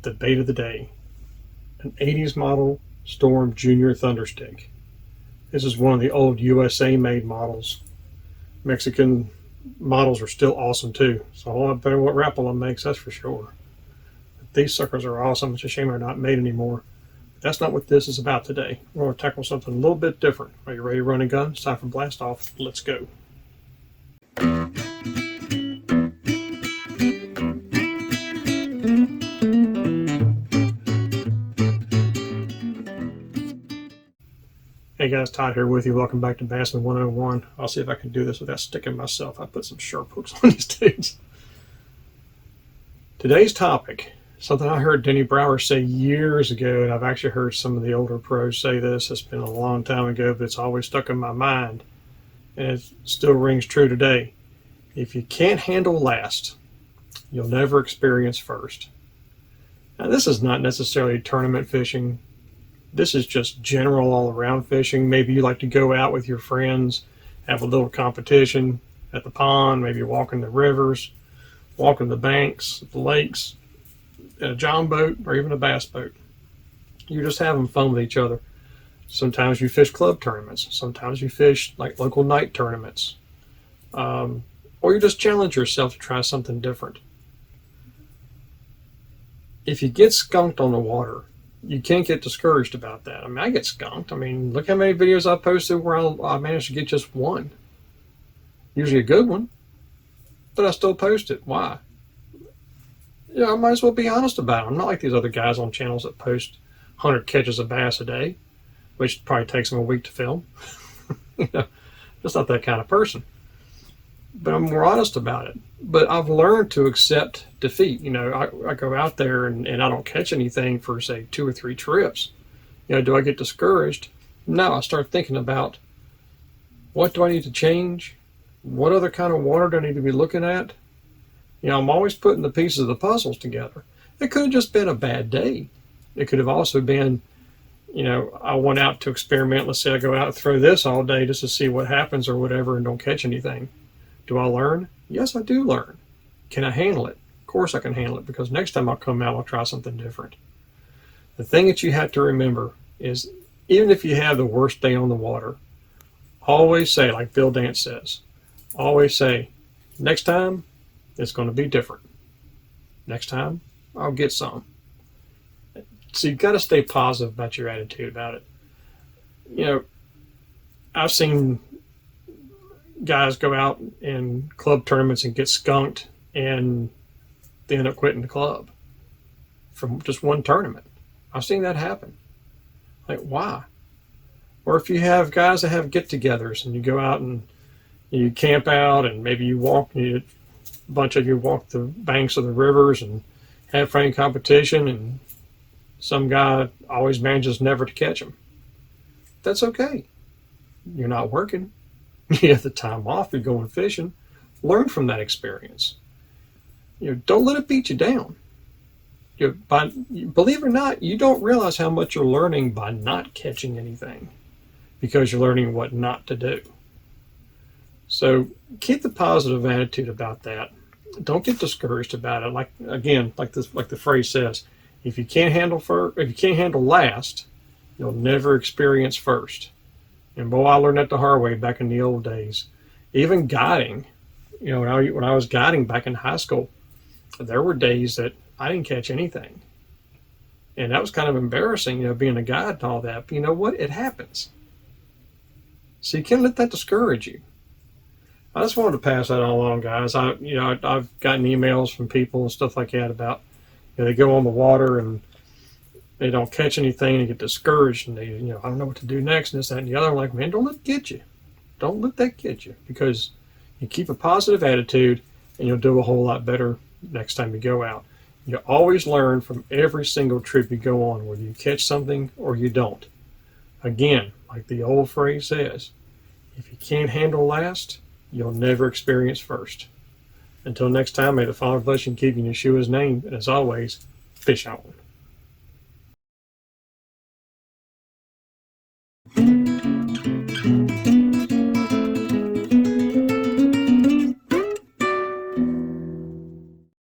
the bait of the day, an 80s model Storm Junior Thunderstick. This is one of the old USA made models. Mexican models are still awesome too, so a lot better than what Rapala makes, that's for sure. But these suckers are awesome. It's a shame they're not made anymore. But that's not what this is about today. We're going to tackle something a little bit different. Are you ready to run a gun? It's time for blast off. Let's go. Hey guys, Todd here with you. Welcome back to Bassin 101. I'll see if I can do this without sticking myself. I put some sharp hooks on these dudes. Today's topic, something I heard Denny Brower say years ago, and I've actually heard some of the older pros say this. It's been a long time ago, but it's always stuck in my mind, and it still rings true today. If you can't handle last, you'll never experience first. Now, this is not necessarily tournament fishing. This is just general all-around fishing. Maybe you like to go out with your friends, have a little competition at the pond, maybe walking the rivers, walking the banks, the lakes, in a john boat or even a bass boat. You're just having fun with each other. Sometimes you fish club tournaments. Sometimes you fish like local night tournaments. Or you just challenge yourself to try something different. If you get skunked on the water, you can't get discouraged about that. I mean, I get skunked. I mean, look how many videos I posted where I managed to get just one. Usually a good one. But I still post it. Why? Yeah, I might as well be honest about it. I'm not like these other guys on channels that post 100 catches of bass a day, which probably takes them a week to film. Just not that kind of person. But I'm more honest about it. But I've learned to accept defeat. I go out there and I don't catch anything for, say, 2 or 3 trips. Do I get discouraged? No, I start thinking about, what do I need to change? What other kind of water do I need to be looking at? I'm always putting the pieces of the puzzles together. It could have just been a bad day. It could have also been, I went out to experiment. Let's say I go out and throw this all day just to see what happens or whatever and don't catch anything. Do I learn? Yes, I do learn. Can I handle it? Of course I can handle it, because next time I'll come out, I'll try something different. The thing that you have to remember is, even if you have the worst day on the water, always say, like Bill Dance says, always say, next time it's going to be different. Next time I'll get some. So you've got to stay positive about your attitude about it. I've seen guys go out in club tournaments and get skunked and they end up quitting the club from just one tournament. I've seen that happen. Like, why? Or if you have guys that have get-togethers and you go out and you camp out and maybe you walk, a bunch of you walk the banks of the rivers and have friendly competition, and some guy always manages never to catch them. That's okay. You're not working. You have the time off, you're going fishing. Learn from that experience. Don't let it beat you down. Believe it or not, you don't realize how much you're learning by not catching anything, because you're learning what not to do. So keep the positive attitude about that. Don't get discouraged about it. Like the phrase says, if you can't handle last, you'll never experience first. And boy, I learned that the hard way back in the old days. Even guiding, when I was guiding back in high school, there were days that I didn't catch anything. And that was kind of embarrassing, being a guide and all that. But you know what? It happens. So you can't let that discourage you. I just wanted to pass that on along, guys. I've gotten emails from people and stuff like that about, they go on the water and they don't catch anything, and get discouraged, and they, I don't know what to do next, and this, that, and the other. I'm like, man, don't let it get you. Don't let that get you, because you keep a positive attitude, and you'll do a whole lot better next time you go out. You always learn from every single trip you go on, whether you catch something or you don't. Again, like the old phrase says, if you can't handle last, you'll never experience first. Until next time, may the Father bless you and keep you in Yeshua's name, and as always, fish on.